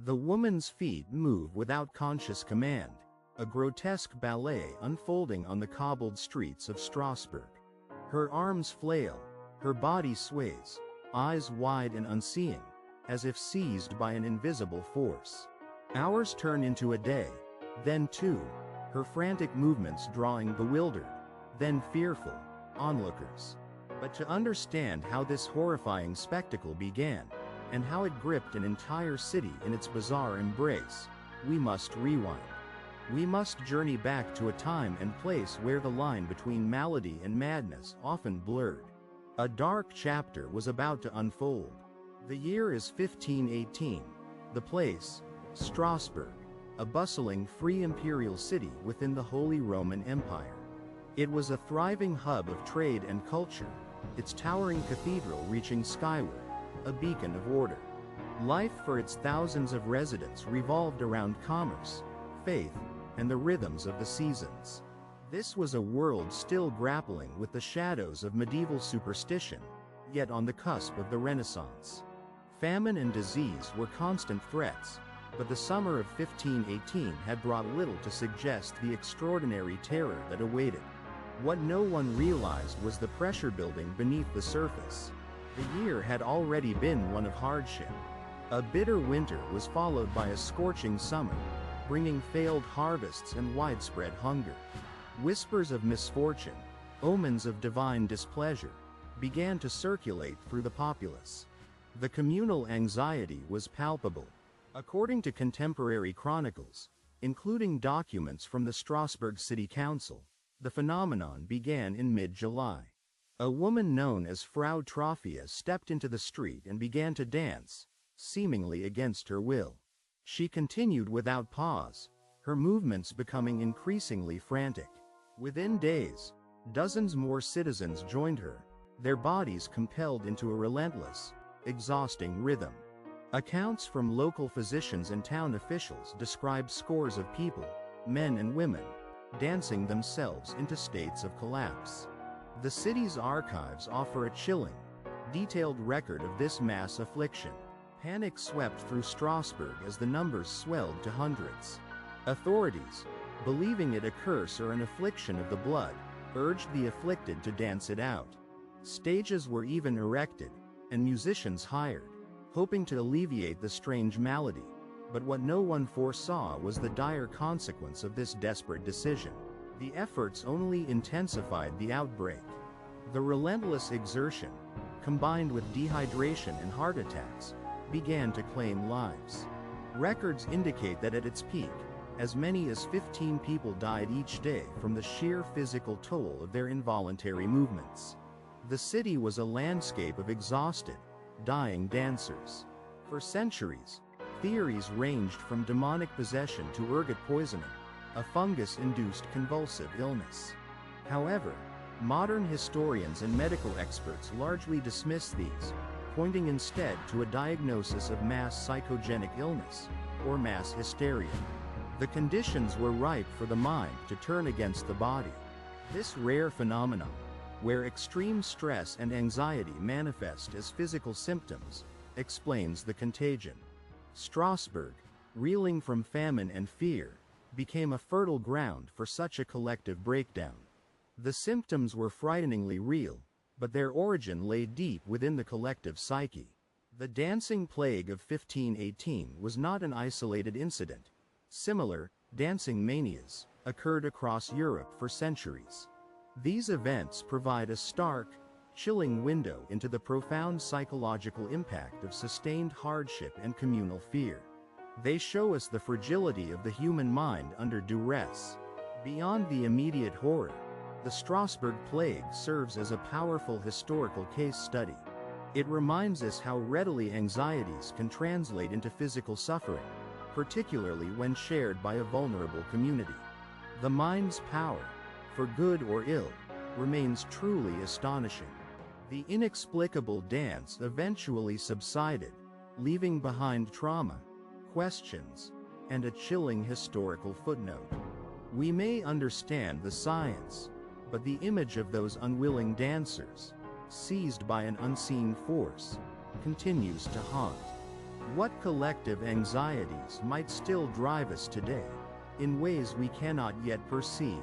The woman's feet move without conscious command, a grotesque ballet unfolding on the cobbled streets of Strasbourg. Her arms flail, her body sways, eyes wide and unseeing, as if seized by an invisible force. Hours turn into a day, then two, her frantic movements drawing bewildered, then fearful, onlookers. But to understand how this horrifying spectacle began, and how it gripped an entire city in its bizarre embrace, we must rewind. We must journey back to a time and place where the line between malady and madness often blurred. A dark chapter was about to unfold. The year is 1518. The place, Strasbourg, a bustling free imperial city within the Holy Roman Empire. It was a thriving hub of trade and culture, its towering cathedral reaching skyward, a beacon of order. Life for its thousands of residents revolved around commerce, faith, and the rhythms of the seasons. This was a world still grappling with the shadows of medieval superstition, yet on the cusp of the Renaissance. Famine and disease were constant threats, but the summer of 1518 had brought little to suggest the extraordinary terror that awaited. What no one realized was the pressure building beneath the surface. The year had already been one of hardship. A bitter winter was followed by a scorching summer, bringing failed harvests and widespread hunger. Whispers of misfortune, omens of divine displeasure, began to circulate through the populace. The communal anxiety was palpable. According to contemporary chronicles, including documents from the Strasbourg City Council, the phenomenon began in mid-July. A woman known as Frau Trophia stepped into the street and began to dance, seemingly against her will. She continued without pause, her movements becoming increasingly frantic. Within days, dozens more citizens joined her, their bodies compelled into a relentless, exhausting rhythm. Accounts from local physicians and town officials describe scores of people, men and women, dancing themselves into states of collapse. The city's archives offer a chilling, detailed record of this mass affliction. Panic swept through Strasbourg as the numbers swelled to hundreds. Authorities, believing it a curse or an affliction of the blood, urged the afflicted to dance it out. Stages were even erected, and musicians hired, hoping to alleviate the strange malady. But what no one foresaw was the dire consequence of this desperate decision. The efforts only intensified the outbreak. The relentless exertion, combined with dehydration and heart attacks, began to claim lives. Records indicate that at its peak, as many as 15 people died each day from the sheer physical toll of their involuntary movements. The city was a landscape of exhausted, dying dancers. For centuries, theories ranged from demonic possession to ergot poisoning, a fungus-induced convulsive illness. However, modern historians and medical experts largely dismiss these, pointing instead to a diagnosis of mass psychogenic illness, or mass hysteria. The conditions were ripe for the mind to turn against the body. This rare phenomenon, where extreme stress and anxiety manifest as physical symptoms, explains the contagion. Strasbourg, reeling from famine and fear, became a fertile ground for such a collective breakdown. The symptoms were frighteningly real, but their origin lay deep within the collective psyche. The dancing plague of 1518 was not an isolated incident. Similar, dancing manias, occurred across Europe for centuries. These events provide a stark, chilling window into the profound psychological impact of sustained hardship and communal fear. They show us the fragility of the human mind under duress. Beyond the immediate horror, the Strasbourg plague serves as a powerful historical case study. It reminds us how readily anxieties can translate into physical suffering, particularly when shared by a vulnerable community. The mind's power, for good or ill, remains truly astonishing. The inexplicable dance eventually subsided, leaving behind trauma, questions, and a chilling historical footnote. We may understand the science, but the image of those unwilling dancers, seized by an unseen force, continues to haunt. What collective anxieties might still drive us today, in ways we cannot yet perceive?